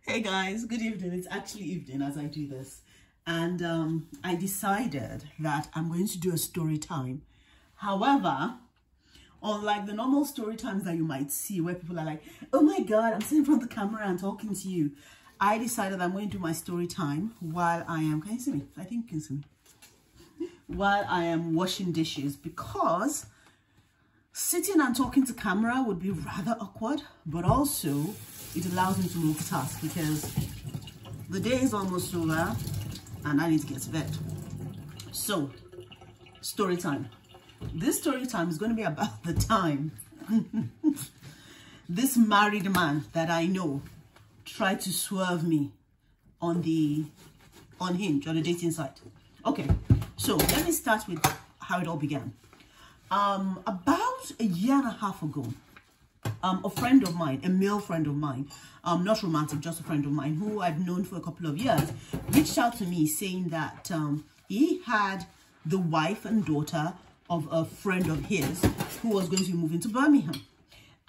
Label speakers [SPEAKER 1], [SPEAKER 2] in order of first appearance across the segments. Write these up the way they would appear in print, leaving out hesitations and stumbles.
[SPEAKER 1] Hey guys, good evening. It's actually evening as I do this, and I decided that I'm going to do a story time. However, unlike the normal story times that you might see where people are like, oh my god, I'm sitting in front of the camera and talking to you, I decided I'm going to do my story time while I am, can you see me? I think you can see me. While I am washing dishes, because sitting and talking to camera would be rather awkward, but also it allows me to multitask because the day is almost over and I need to get to bed. So, story time. This story time is going to be about the time this married man that I know tried to swerve me on Hinge, on the dating site. Okay, so let me start with how it all began. About a year and a half ago, a friend of mine, a male friend of mine, not romantic, just a friend of mine who I've known for a couple of years, reached out to me saying that he had the wife and daughter of a friend of his who was going to be moving to Birmingham,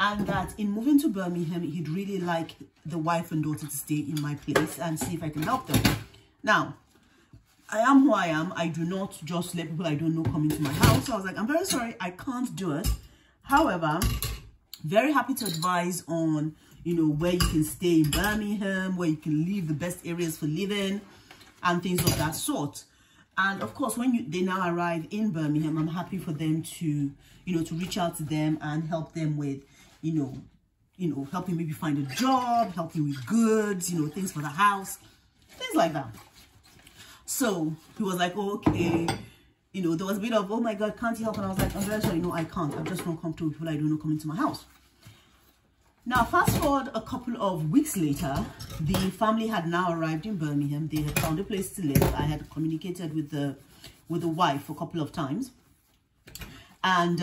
[SPEAKER 1] and that in moving to Birmingham, he'd really like the wife and daughter to stay in my place and see if I can help them. Now, I am who I am. I do not just let people I don't know come into my house. So I was like, I'm very sorry, I can't do it. However, very happy to advise on, where you can stay in Birmingham, where you can live, the best areas for living, and things of that sort. And of course, when they now arrive in Birmingham, I'm happy for them to, to reach out to them and help them with, helping maybe find a job, helping with goods, things for the house, things like that. So he was like, oh, okay. There was a bit of, oh my God, can't you help? And I was like, I'm very sorry, no, I can't. I'm just not comfortable with people I don't know coming to my house. Now, fast forward a couple of weeks later, the family had now arrived in Birmingham. They had found a place to live. I had communicated with the wife a couple of times. And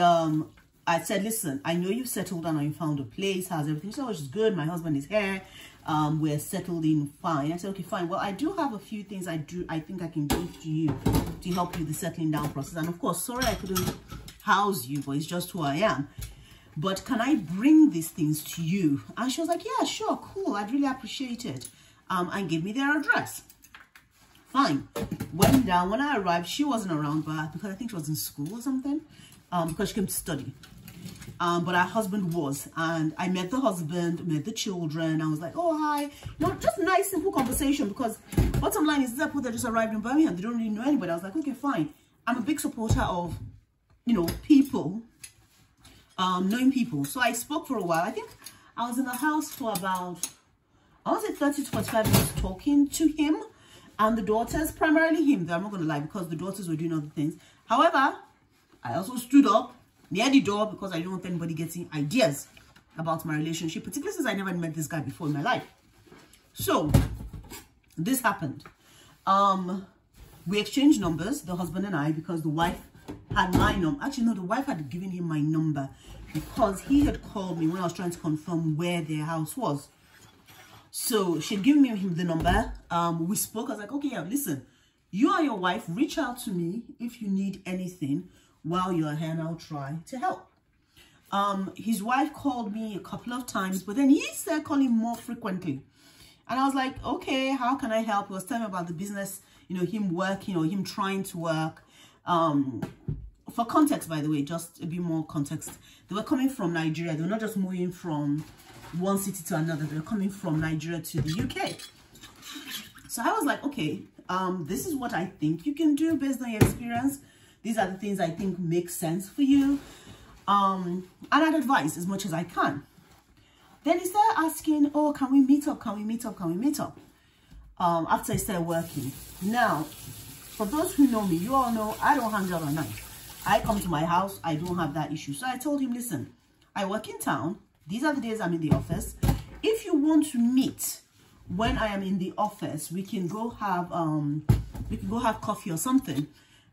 [SPEAKER 1] I said, listen, I know you've settled down and you found a place. How's everything? She said, oh, it's good. My husband is here. We're settled in fine. I said, okay, fine. Well, I do have a few things I think I can give to you to help you with the settling down process. And of course, sorry I couldn't house you, but it's just who I am. But can I bring these things to you? And she was like, yeah, sure, cool. I'd really appreciate it. And gave me their address. Fine. Went down. When I arrived, she wasn't around, but because I think she was in school or something, because she came to study. But her husband was, and I met the husband, met the children. I was like, oh, hi. Just a nice, simple conversation, because bottom line is these are people that just arrived in Birmingham. They don't really know anybody. I was like, okay, fine. I'm a big supporter of, people, knowing people. So I spoke for a while. I think I was in the house for about, I want to say 30 to 45 minutes talking to him and the daughters, primarily him, though I'm not going to lie, because the daughters were doing other things. However, I also stood up near the door because I don't want anybody getting ideas about my relationship, particularly since I never met this guy before in my life. So this happened. We exchanged numbers, the husband and I, because the wife had my number. Actually, no, the wife had given him my number because he had called me when I was trying to confirm where their house was. So she'd given me the number. We spoke. I was like, okay, yeah, listen, you and your wife, reach out to me if you need anything while you're here, and I'll try to help. His wife called me a couple of times, but then he started calling more frequently. And I was like, okay, how can I help? He was telling me about the business, him working or him trying to work. For context, by the way, just a bit more context. They were coming from Nigeria. They were not just moving from one city to another. They were coming from Nigeria to the UK. So I was like, okay, this is what I think you can do based on your experience. These are the things I think make sense for you. And I'd advise as much as I can. Then he started asking, oh, can we meet up? Can we meet up? Can we meet up? After I started working. Now, for those who know me, you all know I don't hang out at night. I come to my house. I don't have that issue. So I told him, listen, I work in town. These are the days I'm in the office. If you want to meet when I am in the office, we can go have coffee or something.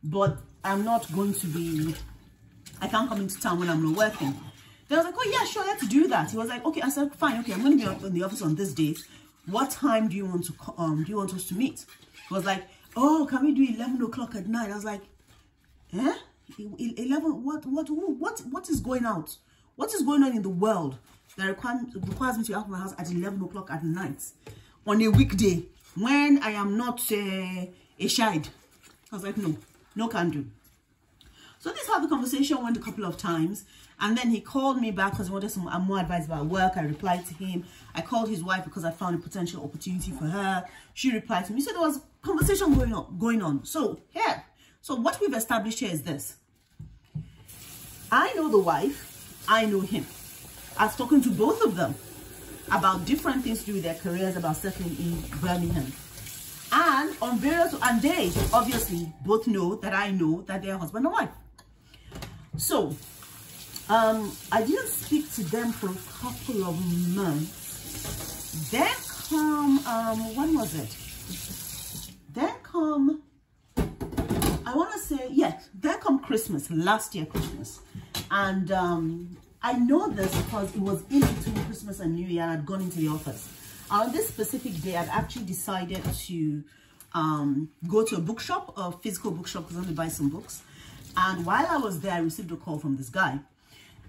[SPEAKER 1] But I'm not going to be, I can't come into town when I'm not working. Then I was like, oh yeah, sure, let's do that. He was like, okay. I said, fine, okay, I'm going to be in the office on this date. What time do you want us to meet? He was like, oh, can we do 11 o'clock at night? I was like, eh? 11, what is going out? What is going on in the world that requires me to be out of my house at 11 o'clock at night? on a weekday when I am not a child. I was like, no can do. So this is how the conversation went a couple of times. And then he called me back because he wanted some more advice about work. I replied to him. I called his wife because I found a potential opportunity for her. She replied to me. So there was conversation going on. So here. So what we've established here is this. I know the wife. I know him. I've spoken to both of them about different things to do with their careers, about settling in Birmingham. And on various, and they obviously both know that I know that they're husband and wife. So, I didn't speak to them for a couple of months. Then come, when was it? Then come, I want to say, yes, then come Christmas, last year Christmas. And I know this because it was in between Christmas and New Year and I'd gone into the office. On this specific day, I'd actually decided to go to a bookshop, a physical bookshop, because I wanted to buy some books. And while I was there, I received a call from this guy.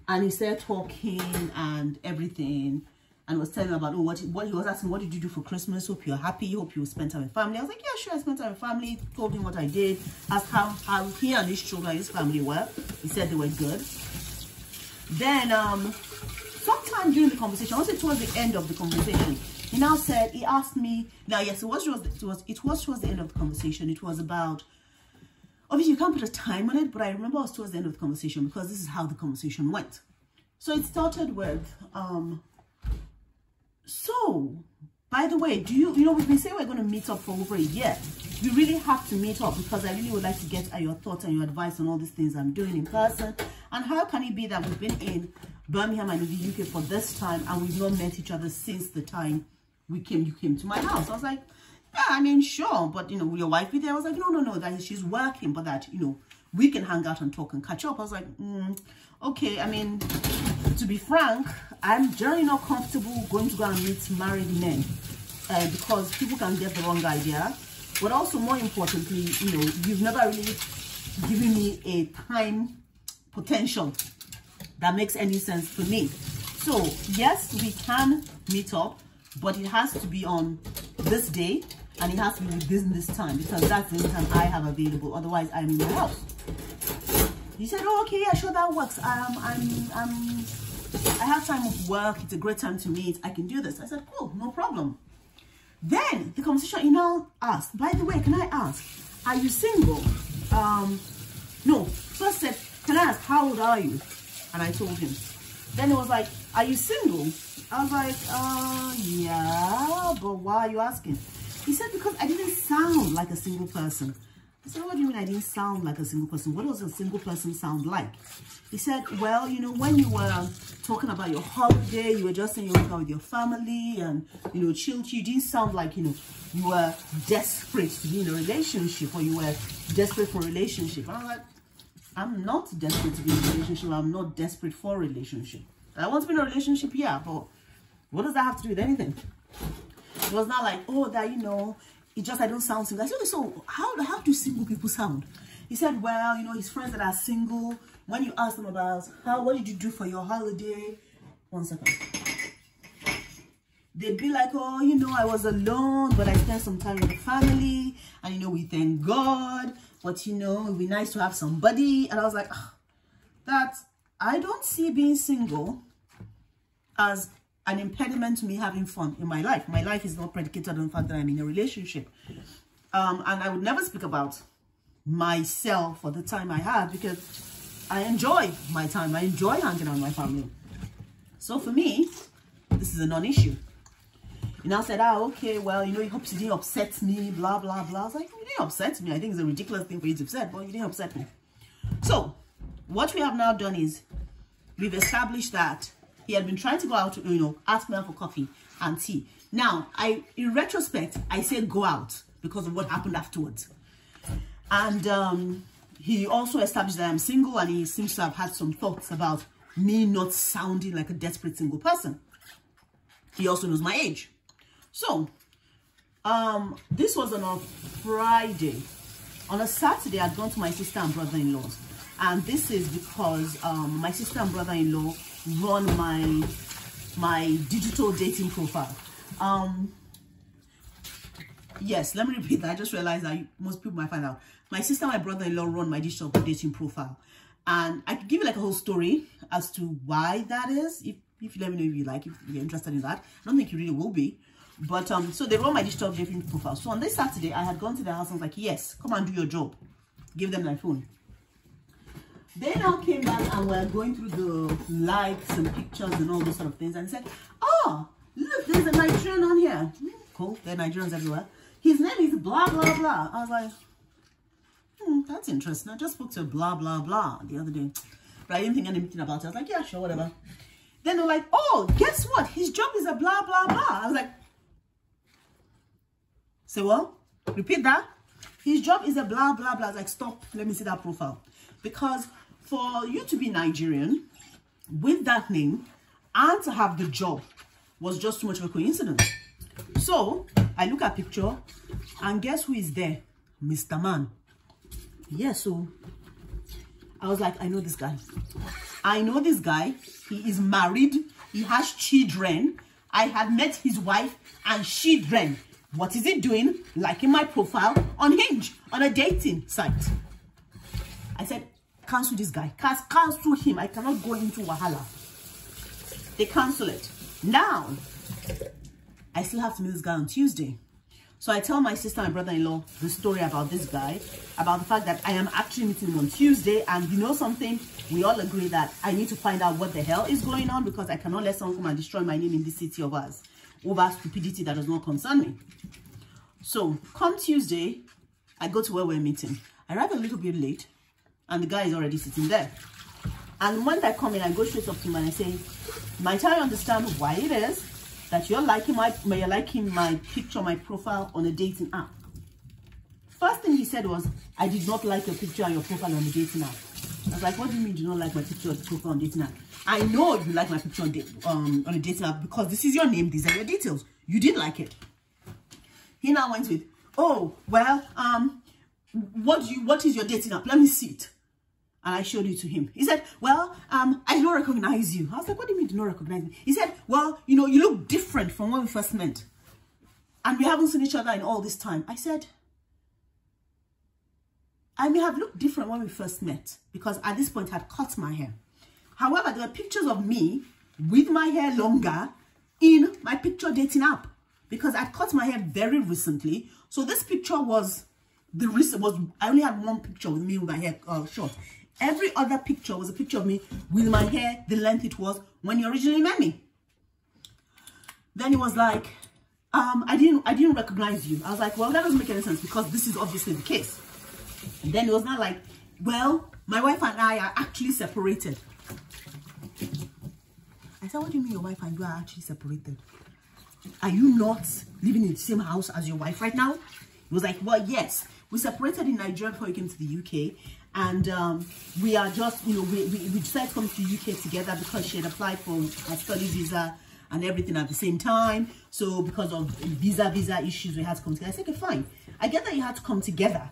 [SPEAKER 1] And he started talking and everything. And was telling about, oh, what he was asking, what did you do for Christmas? Hope you're happy. Hope you spent time with family. I was like, yeah, sure, I spent time with family. Told him what I did. Asked how he and his children, his family were. He said they were good. Then, sometime during the conversation, I want to say towards the end of the conversation, he now said, he asked me, now yes, it was towards the end of the conversation. It was about, obviously you can't put a time on it, but I remember it was towards the end of the conversation because this is how the conversation went. So it started with, so, by the way, you know, we've been saying we're going to meet up for over a year. We really have to meet up because I really would like to get your thoughts and your advice on all these things I'm doing in person. And how can it be that we've been in Birmingham and in the UK for this time and we've not met each other since the time you came to my house? I was like, yeah, I mean, sure, but, you know, will your wife be there? I was like, no, that she's working, but that, you know, we can hang out and talk and catch up. I was like, okay, I mean, to be frank, I'm generally not comfortable going to go and meet married men because people can get the wrong idea. But also, more importantly, you know, you've never really given me a time potential that makes any sense for me. So, yes, we can meet up, but it has to be on this day and it has to be within this time because that's the only time I have available. Otherwise, I'm in the house. He said, oh, okay, yeah, sure, that works. I have time off work. It's a great time to meet. I can do this. I said, cool, no problem. Then the conversation, he now asked, by the way, can I ask, are you single? No, first said, can I ask, how old are you? And I told him. Then it was like, are you single? I was like, yeah, but why are you asking? He said, because I didn't sound like a single person. I said, what do you mean I didn't sound like a single person? What does a single person sound like? He said, well, you know, when you were talking about your holiday, you were just saying you were with your family and, you know, chill. You didn't sound like, you know, you were desperate to be in a relationship or you were desperate for a relationship. And I was like, I'm not desperate to be in a relationship. I'm not desperate for a relationship. I want to be in a relationship, yeah, but what does that have to do with anything? It was not like, oh, that, you know, it's just I don't sound single. I said, so how do single people sound? He said, well, you know, his friends that are single, when you ask them about what did you do for your holiday? 1 second. They'd be like, oh, you know, I was alone, but I spent some time with the family. And, you know, we thank God. But, you know, it'd be nice to have somebody. And I was like, I don't see being single as an impediment to me having fun in my life. My life is not predicated on the fact that I'm in a relationship. And I would never speak about myself or the time I have because I enjoy my time. I enjoy hanging out with my family. So for me, this is a non-issue. He now said, okay, well, you know, he hopes you didn't upset me, blah, blah, blah. I was like, you didn't upset me. I think it's a ridiculous thing for you to upset, but you didn't upset me. So what we have now done is we've established that he had been trying to go out, you know, ask me out for coffee and tea. Now, in retrospect, I say go out because of what happened afterwards. And he also established that I'm single and he seems to have had some thoughts about me not sounding like a desperate single person. He also knows my age. So, this was on a Friday. On a Saturday, I'd gone to my sister and brother-in-law's. And this is because my sister and brother-in-law run my digital dating profile. Yes, let me repeat that. I just realized that most people might find out. My sister and my brother-in-law run my digital dating profile. And I could give you like a whole story as to why that is. If you let me know if you like, if you're interested in that. I don't think you really will be. But so they run my digital dating profile. So on this Saturday, I had gone to their house and was like, yes, come and do your job. Give them my phone. They now came back and were going through the likes and pictures and all those sort of things. And said, oh, look, there's a Nigerian on here. Cool, there are Nigerians everywhere. His name is blah, blah, blah. I was like, that's interesting. I just spoke to blah, blah, blah the other day. But I didn't think anything about it. I was like, yeah, sure, whatever. Then they're like, oh, guess what? His job is a blah, blah, blah. I was like, say what? Repeat that. His job is a blah, blah, blah. I was like, stop. Let me see that profile. Because for you to be Nigerian with that name and to have the job was just too much of a coincidence. So I look at picture and guess who is there? Mr. Man. Yeah, so I was like, I know this guy. I know this guy. He is married. He has children. I had met his wife and children. What is he doing? Liking my profile on Hinge, on a dating site. I said, cancel this guy. Cancel him. I cannot go into Wahala. They cancel it. Now, I still have to meet this guy on Tuesday. So I tell my sister and brother-in-law the story about this guy, about the fact that I am actually meeting him on Tuesday. And you know something? We all agree that I need to find out what the hell is going on, because I cannot let someone come and destroy my name in this city of ours over stupidity that does not concern me. So come Tuesday, I go to where we're meeting. I arrive a little bit late and the guy is already sitting there. And when I come in, I go straight up to him and I say, might I understand why it is that you're liking my picture, my profile on a dating app? First thing he said was, I did not like your picture and your profile on the dating app. I was like, what do you mean you don't like my picture or profile on dating app? I know you like my picture on a dating app because this is your name, these are your details. You didn't like it. He now went with, oh, well, what is your dating app? Let me see it. And I showed it to him. He said, well, I don't recognize you. I was like, what do you mean you don't recognize me? He said, well, you know, you look different from when we first met. And we haven't seen each other in all this time. I said, I may have looked different when we first met because at this point I had cut my hair. However, there were pictures of me with my hair longer in my picture dating app because I'd cut my hair very recently. So this picture was, I only had one picture with me with my hair short. Every other picture was a picture of me with my hair the length it was when you originally met me. Then he was like, I didn't recognize you. I was like, well, that doesn't make any sense because this is obviously the case. And then it was not like, well, my wife and I are actually separated. I said, what do you mean your wife and you are actually separated? Are you not living in the same house as your wife right now? He was like, well, yes. We separated in Nigeria before we came to the UK. And we are just, you know, we decided to come to the UK together because she had applied for her study visa and everything at the same time. So because of visa issues, we had to come together. I said, okay, fine. I get that you had to come together.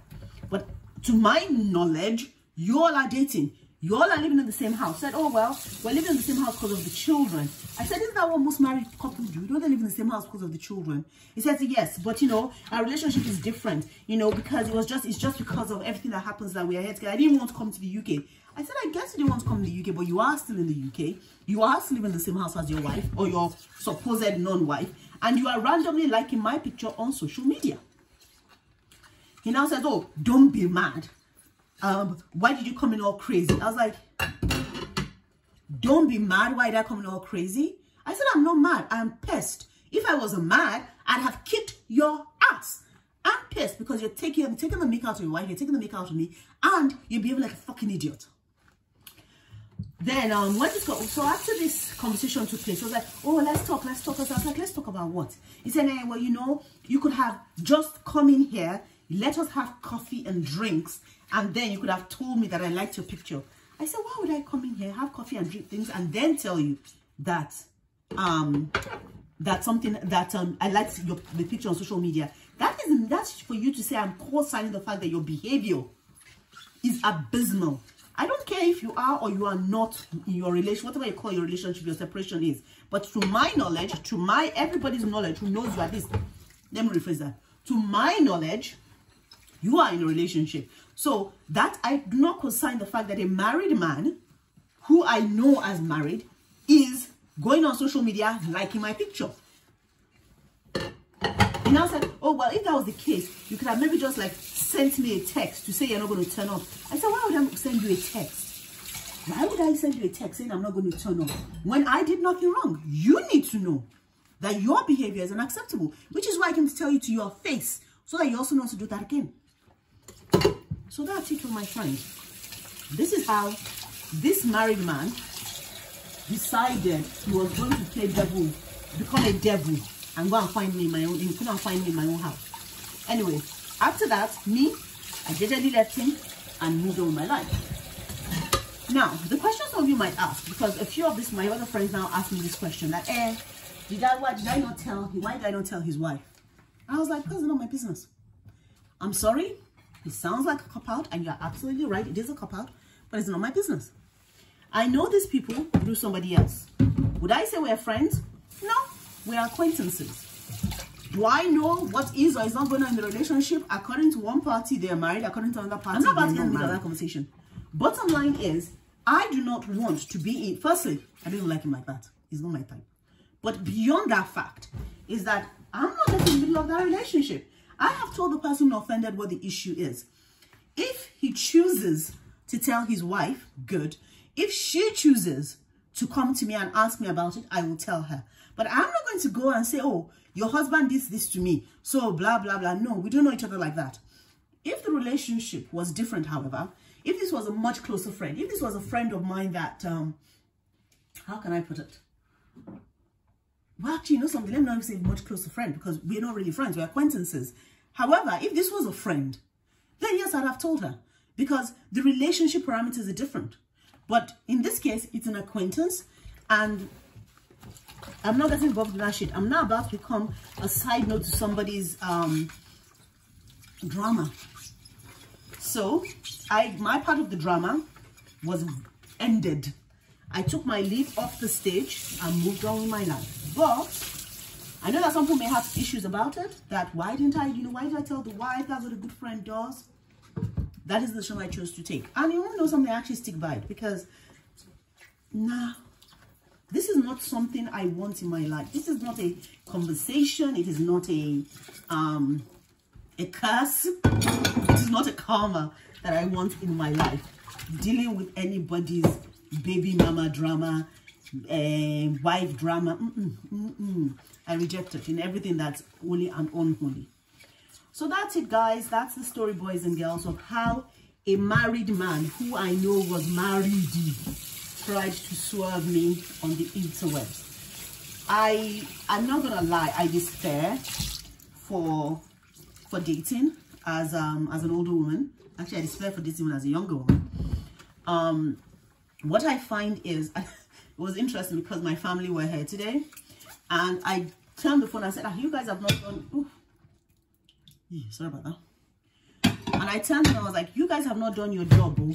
[SPEAKER 1] But to my knowledge, you all are dating. You all are living in the same house. I said, oh, well, we're living in the same house because of the children. I said, isn't that what most married couples do? Don't they live in the same house because of the children? He says, yes, but, you know, our relationship is different, you know, because it's just because of everything that happens that we are here together. I didn't want to come to the UK. I said, I guess you didn't want to come to the UK, but you are still in the UK. You are still living in the same house as your wife or your supposed non-wife. And you are randomly liking my picture on social media. He now says, oh, don't be mad. Why did you come in all crazy? I was like, don't be mad. Why did I come in all crazy? I said, I'm not mad. I'm pissed. If I was mad, I'd have kicked your ass. I'm pissed because you're taking the mick out of your wife, you're taking the mick out of me, and you're behaving like a fucking idiot. Then, so after this conversation took place, I was like, oh, let's talk. I was like, let's talk about what? He said, well, you know, you could have just come in here, let us have coffee and drinks, and then you could have told me that I liked your picture. I said, why would I come in here, have coffee and drink things, and then tell you that that's something that I liked the picture on social media? That's for you to say I'm co-signing the fact that your behavior is abysmal. I don't care if you are or you are not in your relation, whatever you call your relationship, your separation is. But to my knowledge, to everybody's knowledge who knows you are this, let me rephrase that. to my knowledge, you are in a relationship. So that I do not consign the fact that a married man who I know as married is going on social media liking my picture. And I said, oh, well, if that was the case, you could have maybe just like sent me a text to say you're not going to turn up. I said, why would I send you a text? Why would I send you a text saying I'm not going to turn up when I did nothing wrong? You need to know that your behavior is unacceptable, which is why I can tell you to your face so that you also know to do that again. So that's it for my friends. This is how this married man decided he was going to play devil, become a devil, and go and find me in my own. He couldn't find me in my own house. Anyway, after that, I gradually left him and moved on with my life. Now, the question some of you might ask, because a few of my other friends now ask me this question, that, why did I not tell his wife? I was like, because it's not my business. I'm sorry, it sounds like a cop-out, and you're absolutely right, it is a cop-out, but it's not my business. I know these people through somebody else. Would I say we're friends? No, we're acquaintances. Do I know what is or is not going on in the relationship? According to one party, they're married. According to another party, I'm not about to get into that conversation. Bottom line is, I do not want to be in. Firstly, I don't like him like that. He's not my type. But beyond that fact, is that I'm not in the middle of that relationship. I have told the person offended what the issue is. If he chooses to tell his wife, good. If she chooses to come to me and ask me about it, I will tell her. But I'm not going to go and say, oh, your husband did this to me, so blah, blah, blah. No, we don't know each other like that. If the relationship was different, however, if this was a much closer friend, if this was a friend of mine that, how can I put it? Well, actually, you know something, let me not say much closer friend, because we're not really friends, we're acquaintances. However, if this was a friend, then yes, I'd have told her, because the relationship parameters are different. But in this case, it's an acquaintance, and I'm not getting involved in that shit. I'm not about to become a side note to somebody's drama. So, my part of the drama was ended. I took my leave off the stage and moved on with my life. But I know that some people may have issues about it. That why did I tell the wife? That's what a good friend does. That is the decision I chose to take. And you want to know something? I actually stick by it, because nah, this is not something I want in my life. This is not a conversation. It is not a curse. It is not a karma that I want in my life. Dealing with anybody's baby mama drama, wife drama. I reject it in everything that's holy and unholy. So that's it, guys. That's the story, boys and girls, of how a married man who I know was married tried to swerve me on the interwebs. I'm not gonna lie, I despair for dating as an older woman. Actually, I despair for dating as a younger woman. What I find is, it was interesting because my family were here today, and I turned the phone and said, you guys have not done, sorry about that. And I turned and I was like, you guys have not done your job, bro.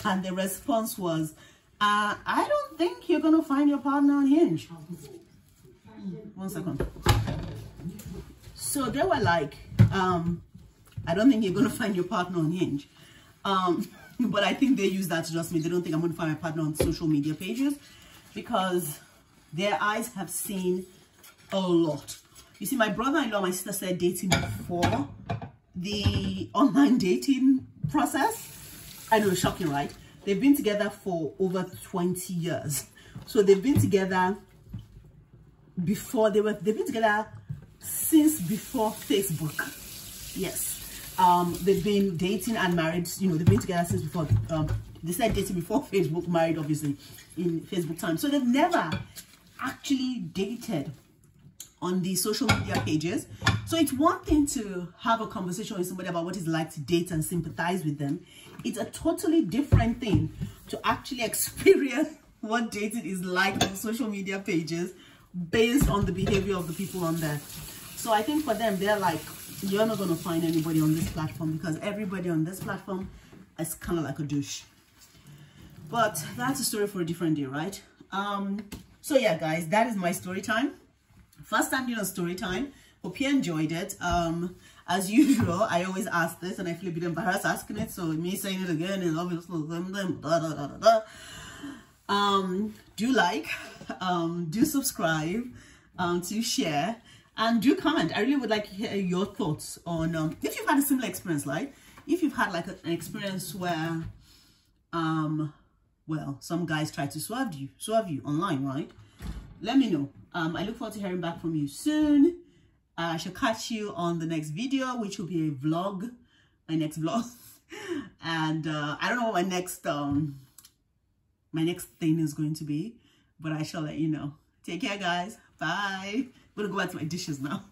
[SPEAKER 1] And the response was, I don't think you're going to find your partner on Hinge. 1 second. So they were like, I don't think you're going to find your partner on Hinge. But I think they use that to just mean they don't think I'm going to find my partner on social media pages, because their eyes have seen a lot. You see, my brother-in-law and my sister started dating before the online dating process. I know, it's shocking, right? They've been together for over 20 years. So they've been together before they've been together since before Facebook. Yes. They've been dating and married, you know, they've been together since before, they started dating before Facebook, married obviously in Facebook time. So they've never actually dated on the social media pages. So it's one thing to have a conversation with somebody about what it's like to date and sympathize with them. It's a totally different thing to actually experience what dating is like on social media pages based on the behavior of the people on there. So I think for them, they're like, you're not going to find anybody on this platform, because everybody on this platform is kind of like a douche. But that's a story for a different day, right? So yeah, guys, that is my story time. First time doing a story time. Hope you enjoyed it. As usual, I always ask this and I feel a bit embarrassed asking it, so me saying it again is obviously do like, do subscribe, to share, and do comment. I really would like to hear your thoughts on if you've had a similar experience, like if you've had like an experience where well, some guys try to swerve you online, right? Let me know. I look forward to hearing back from you soon. I shall catch you on the next video, which will be a vlog, my next vlog. And I don't know what my next thing is going to be, but I shall let you know. Take care, guys. Bye. I'm gonna go back to my dishes now.